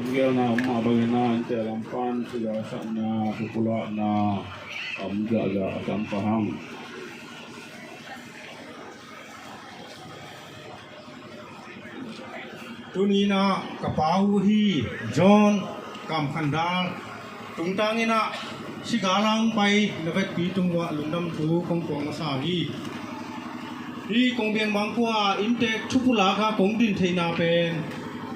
Gel na umabagina inte lampan sudah sana pupula na jaga akan paham. ตัวนี้นะกระเป๋าที่จอนกำคันดาตรงตางนี้นะสิกาลังไปแล้วก็ปีตรงว่าลุงดำถูกองกองมาสาที่กองเบียงบางกว่าอินเตกชุกุลาค่ะกองดินเทนาเป็น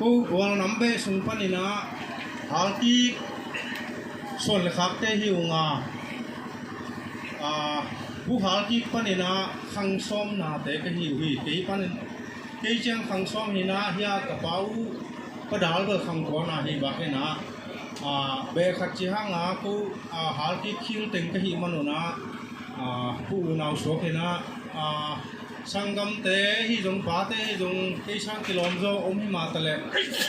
กูวอลน้ำเบสงปันนี่นะหาที่ส่วนเล็กเตหิวงาผู้หาที่ปันนี่นะขังซ้อมนาเตก็หิวที่ตีปันที่เชียงขังซ้อมนี่นะเฮียกระเป๋าก็ดาลก็ขังก่อนนะที่บ้านนะเบขัดจีห้างกูหาที่คิวเต็งก็หิมันนะผู้นาวโชกนะสังกัมเตหิจงป้าเตหิจงที่ช่างกิโลเมตรอมหิมาตะเล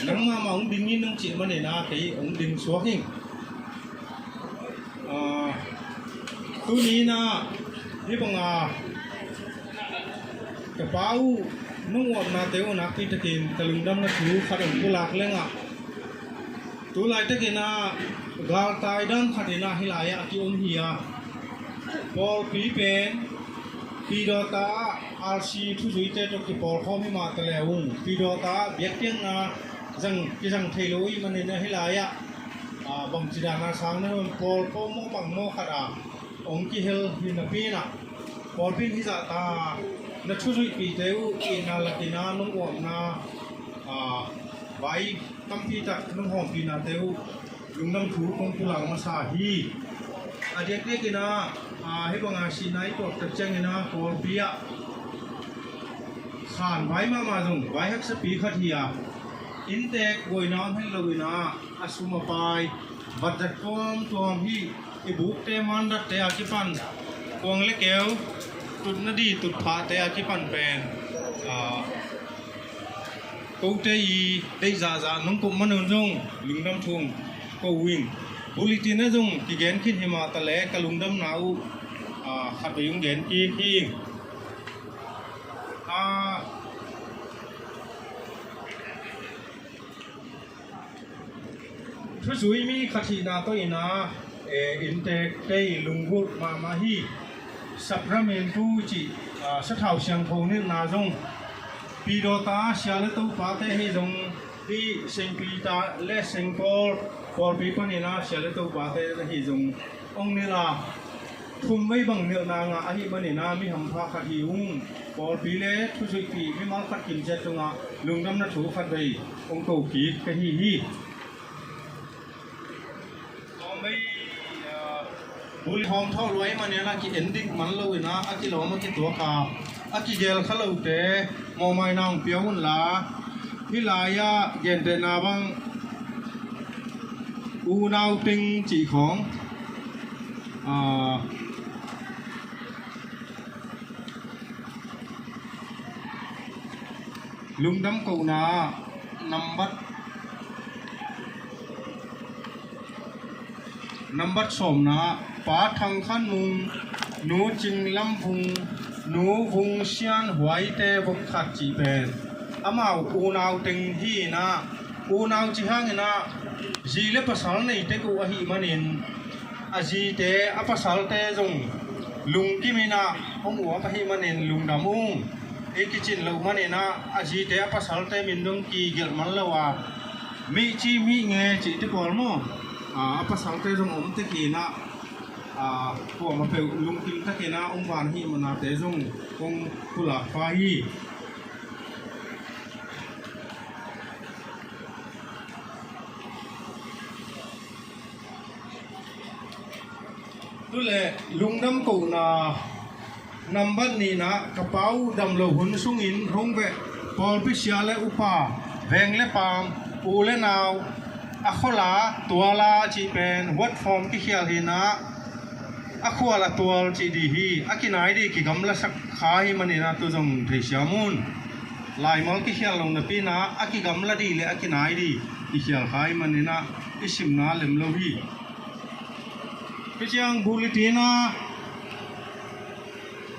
นังมาองดิงนี่นังจีมันนี่นะที่องดิงสวกหิงตัวนี้นะที่บังกระเป๋านุ่งออกมาเตวนักที่ตะกินตะลึงดำนักถูขัดองกุหลาบเล่งตัวลายตะกินนะกาลตายดังขัดนะฮิลายะที่อมเฮียพอปีเป็นปีดอตาอาร์ซีทุจุยเตจที่ปอลข้อมิมาตะเลวงปีดอตาเบียกเตียงนะจังเทโลอีมันเนี่ยฮิลายะบังจิดานาสังเนี่ยปอลโปโมบังโมขัดองค์กิเฮลฮินาปีนะปอลพินฮิซาตานักชุดปีเตวอินาลตินานุ่งอวมนาใบตั้มพีตักนุ่งหอมปีนาเตวลุงน้ำถูกองกุหลาบมาสาฮีอาเดียกเรียกนะให้บังอาชีนายตัวตัดเจงนะปอลปีอะขานใบมาจงใบฮักสปีขัดเฮียอินเตกโวยน้ำให้เราเลยนะอาสุมาไปบัดจัดตัวพี่ไอบุกเตมันดัดเตอาจิปันกวงเล็กเอวตุดนดีตุดผาเตอาจิปันเป็นกูเตยีได้จ่าน้องกุมันจงลุงดำทุ่งกูวิ่งบุลิตินจงที่เกณฑ์ขึ้นหิมาตะเลกลุงดำหนาวขัดไปยุงเกณฑ์ที่ทุสุยมีขัดทีนาตัวอินาอินเตกได้ลุงพูดมาฮีสับระเมนผู้จีสถาวเชียงโคนี่นาจงปีโดตาเชียร์ตัวป้าเตให้จงที่เซงปีตาและเซงพอปีปนินาเชียร์ตัวป้าเตให้จงองนี่ล่ะทุ่มไม่บังเนื้อนางอาฮิบันินามีหำพาขัดหิวพอปีเล่ทุสุยปีไม่มาขัดกินเจ็ดตรงลุงดำนัดถูขัดไปองโตกีกะฮีบุลหอมท่อรวยมันเนี่ยนะกิเอ็นดิ้งมันเลยนะอากิโลมากิตัวขาอากิเจลขลุ่เตมอไม่นางเปียวหุ่นลาพิลายะเย็นเดนาบังอูนาวติงจีของลุงดำกูนานำบัดสมนะป้าทางขันมุงหนูจิงลำพุงหนูพุงเชียนหวยเตบุกขัดจีเป็นอามาอูนาวติงฮีนะอูนาวจีฮังนะจีเล็บภาษาในเตกูอาหิมันินอาจีเตอภาษาเตจงลุงกิมินะห้องหัวอาหิมันินลุงดามุงเอกิจินลุมันินะอาจีเตอภาษาเตมินดงกีเกลมันละว่ามีจีมีเงจีเตกอลโมapa salte jong om te kina ko ma pe lung kim ta kina om wan hi mana te jong kong pula fa hi tu le lung dam ko na number ni na kapau dam lo hun sung in rong be pol pi sia le upa veng le pam u le nawอะขลาตัวลาจีเป็นวัดฟอร์มที่เขียนหินะอะขวาละตัวจีดีฮีอะกินไหนดีกิกำละสักขาหิมันนี่นะตัวจงเทียมุนลายมอลที่เขียนลงในปีนะอะกิกำละดีเลยอะกินไหนดีที่เขียนขาหิมันนี่นะอิสิมนาเล็มโลฮีพี่เจียงบุลิตีนะ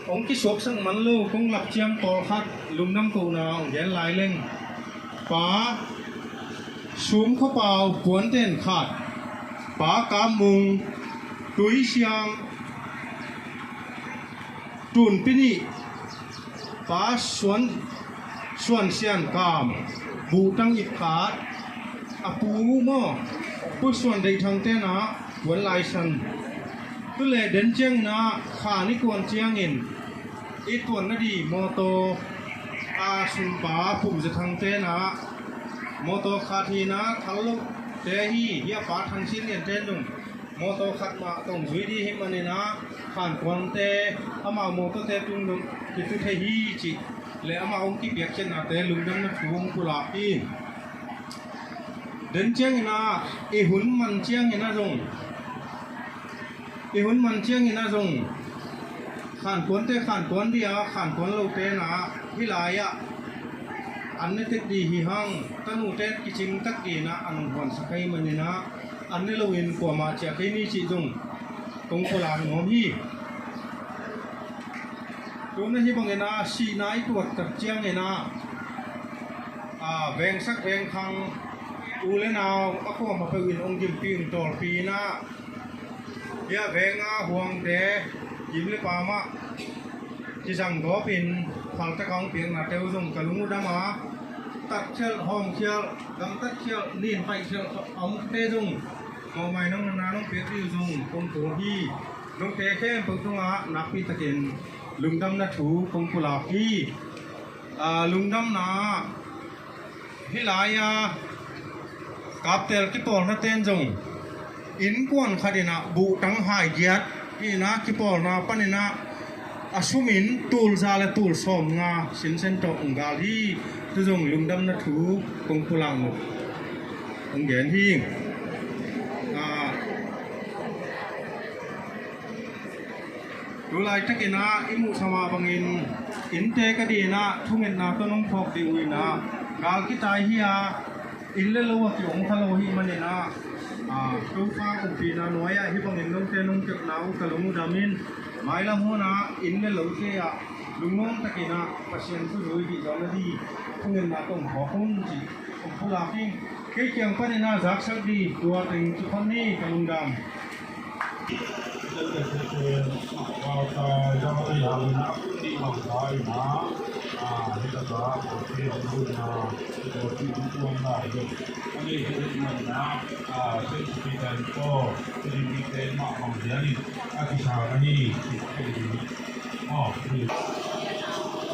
องค์ที่สวกสังมันลูกคงหลับเจียงปอคัดลุงน้ำกูนาองค์แย่ลายเล่งป้า สูงเข้าเปล่ากวนเต้นขาดปากามมุงตุยเชียงตุนปินิปาสวนเสียนกามบูตังอิบขาดอปูหม้อผู้ส่วนใดทางเต้นะหวนลายสันตุเลเดินเจียงนะขานิกวนเจียงอินอีตวนนดีโมโตอาสุนปาผู้จะทางเต้นะโมโตคาทีนะทัลลุเตฮีเฮียปาทางชิ้นเลียนเต้นนุ่งโมโตขัดมาตรงจุยดีให้มันนี่นะผ่านกวนเตอามาโมโตเตตุงนุ่งที่ตุเทฮีจิและอามาองค์ที่เบียกเช่นนะเตลุงดังนักชูงกุลาปีเดินเจียงนะอีหุ่นมันเจียงนะจงอีหุ่นมันเจียงนะจงขันกวนเตขันกวนเดียวขันกวนเราเตนะวิไลอะอันนี้ติดดีหิหังตั้งหูเต้นกิจิงตักดีนะอันวันสักให้มันนี่นะอันนี้เราเห็นกว่ามาจากที่นี่จิจงตรงโคราชหอมฮีตัวนั้นที่บางเงินนะสีนายตัวตัดเจียงเงินนะแวงสักแวงคังอูเลนาวก็ขอมาเป็นองค์ยิมปีนต่อปีนะเดี๋ยวแวงห่วงเดยิมเลยปามะที่สั่งก็เป็นฟังตะกองเพียงนาเตวจงกะลุงดามาตัดเชือกห้องเชือกกำตัดเชือกลีนไปเชือกเอาเตจงมองไม่น้องนาน้องเปียกที่จงคงตัวที่น้องเตแค่ปึกตัวนักพิตะเกนลุงดำนาถูคงกุลาพี่ลุงดำนาฮิลายากาบเตลกิปอลนาเตนจงอินกวนคดีนะบุตังหายเยียดนี่นะกิปอลนาปนินะasumin tul zala tul som nga sin sen to ngali tu jong lungdam na thu kong pulang mo ong gen hi du lai takina imu sama bangin inte ka di na thungen na to nong phok di ui na gal ki tai hi a ille lo wa ki ong thalo hi manina tu fa ko pi na noya hi bangin nong te nong tek nau ka lu damin mai la ho na in le lo ke a lungong takina pasien su roi di jona di thungen na tong ho hon ji ong phula ping ke kyang pa ni na zak sak di tua ting chu khon ni ka lung dam vào cho cái hàng nó đi bằng thái nó thế là đó một cái luôn là một cái chuông lại được cái này thì mình đã trên cái đèn to trên cái mạng bằng gì đi cái sao cái gì thì Hãy subscribe cho kênh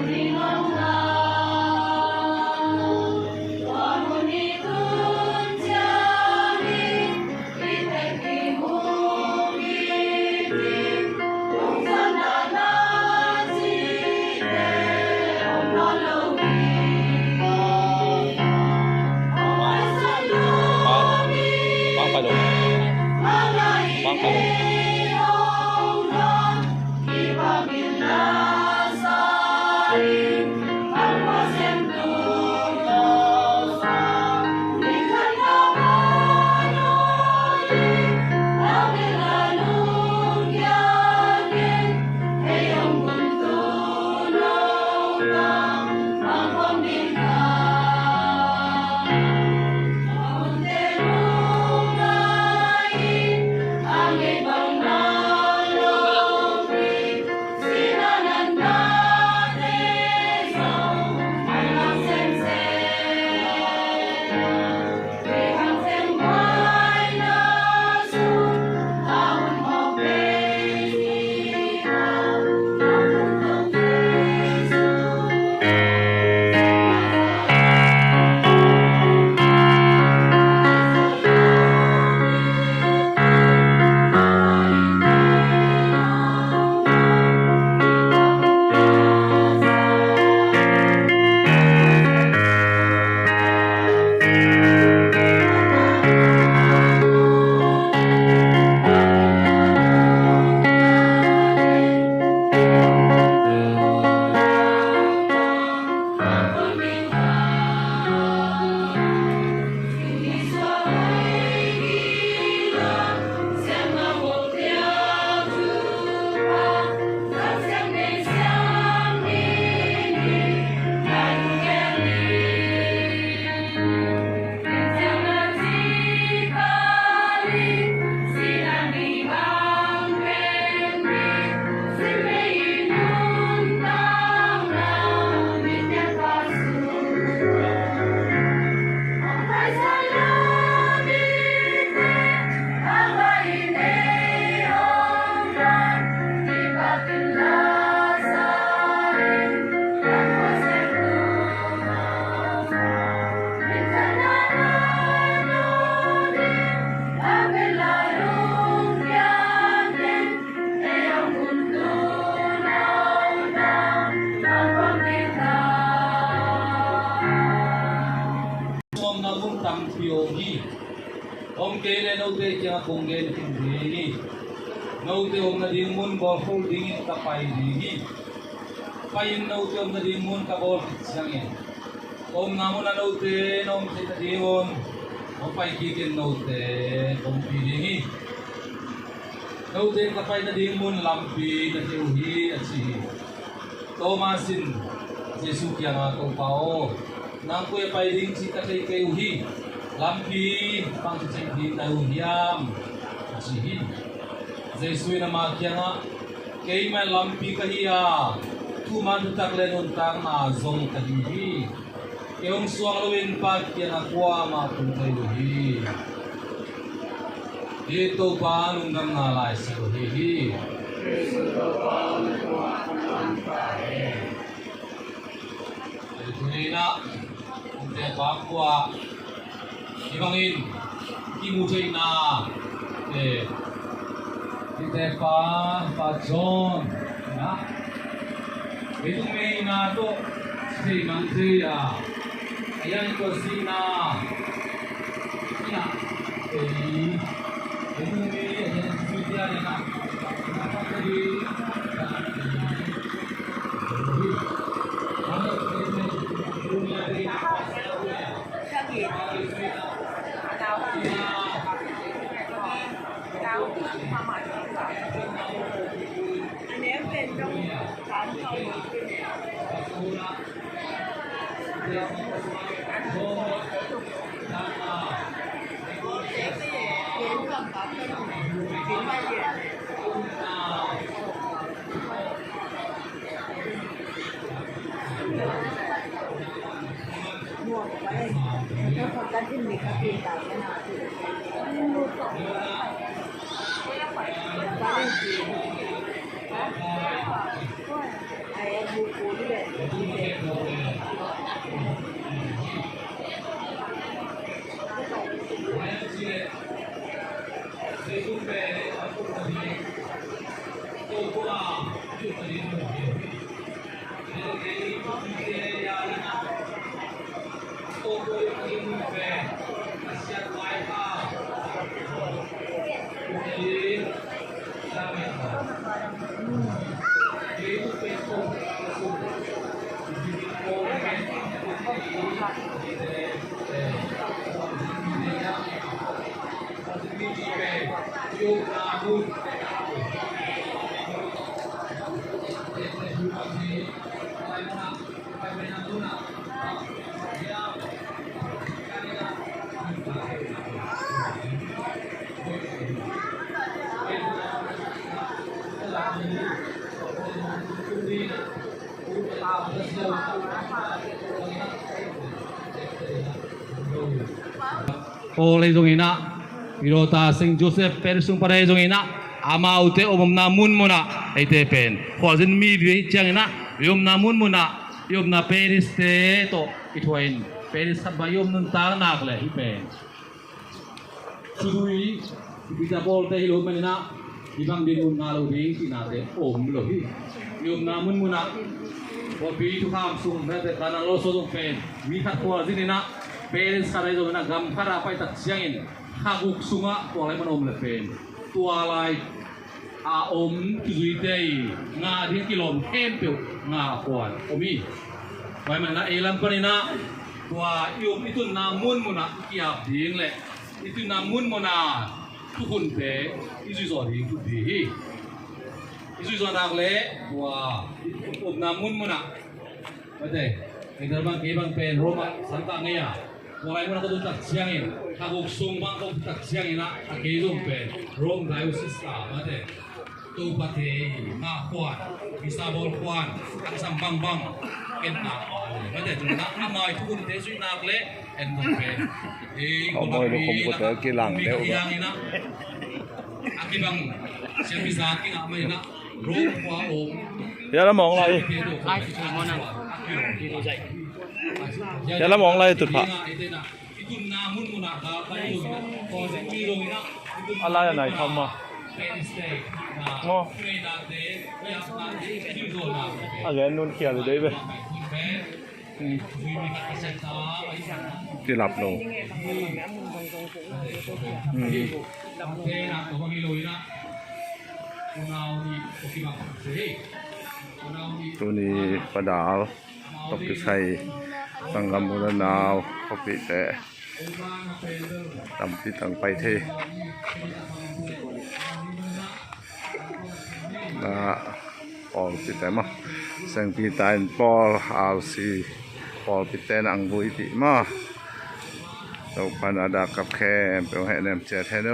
Ghiền Mì Gõ để không bỏ lỡ om ke le no te kya kong ge tin ni no te om na ding mun bol full ding in ka pai ni pai no te om na ding mun ka bol sang e om na mun na no te nom te ta ding om pai ki ken no te om pi ni no te ka pai na ding mun lam pi na te hi a chi Thomasin Jesu kya nga to pao nang ko pai ding chi ta kai kai hi lam pi pang chi di ta hiam chi hi Jesu na ma kya nga kai ma lam pi ka hi a tu man tak le non tang na zong ka hi Yung suang luwin pa kya na kwa ma kung kayo hi. Ito pa nung namnalay sa hi. Ito pa nung namnalay. Ito na, kung tayo pa kwa, ibangin, kimutay na, ito pa John, na. Ito may na to, si Mantia. Ayan ko sina. Sina. Ito ni ayan si Sylvia na. Nakakali. Ano ito? Dunia rin. Oleh zongina Wirota Sing Joseph Persung pada zongina ama ute omom namun muna ite pen khwazin mi bi changina yom namun muna yom na Paris te to itwain Paris sabayom nun ta nakle ipen sudui bisa bol te hilo menina ibang dinun ngalo ding sinate om lohi yom namun muna Wabi tu ham sung mete kana loso dong pen wihat khwazin ina Paris kada itu na gam kada apa tak siangin haguk sunga tualai manom lepen tualai a om tujuidei nga din kilom empel nga kuan omi bai mana elam panina tua yum itu namun muna kiap ding le itu namun muna tukun pe isu so ding tu di isu so dak le tua om namun muna bate Ngerbang kebang pen Roma Santa Ngaya mulai mana tu tak siangin, aku sumbang kau tak siangin nak akhirnya pen Rome diocese lah, macam tu pati nak kuat, bisa bol kuat, tak sambang bang, kena macam tu nak amai tu pun tesu nak le, entu pen, amai lu komputer kilang deh udah. Akibang siapa bisa akin amai nak Rome kuat om. Ya lah mong lai. Ya lah mong lai tu pak. Alai yang nai thom ah. Ngo. Again nun kia rồi đấy về. ที่หลับลง ตัวนี้ปลาดาวตกไปใส่สังกำมุนนาวเขาปิแต่ตำปิตังไปเทนะปอปิแต่มาเสียงปีตายปอเอาสีปอปิแต่นังบุยติมาตกพันอาดากับแคมเป็นให้แนมเจอเทโน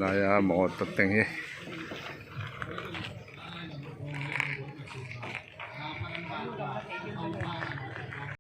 นายาหมอตัดแต่งเฮ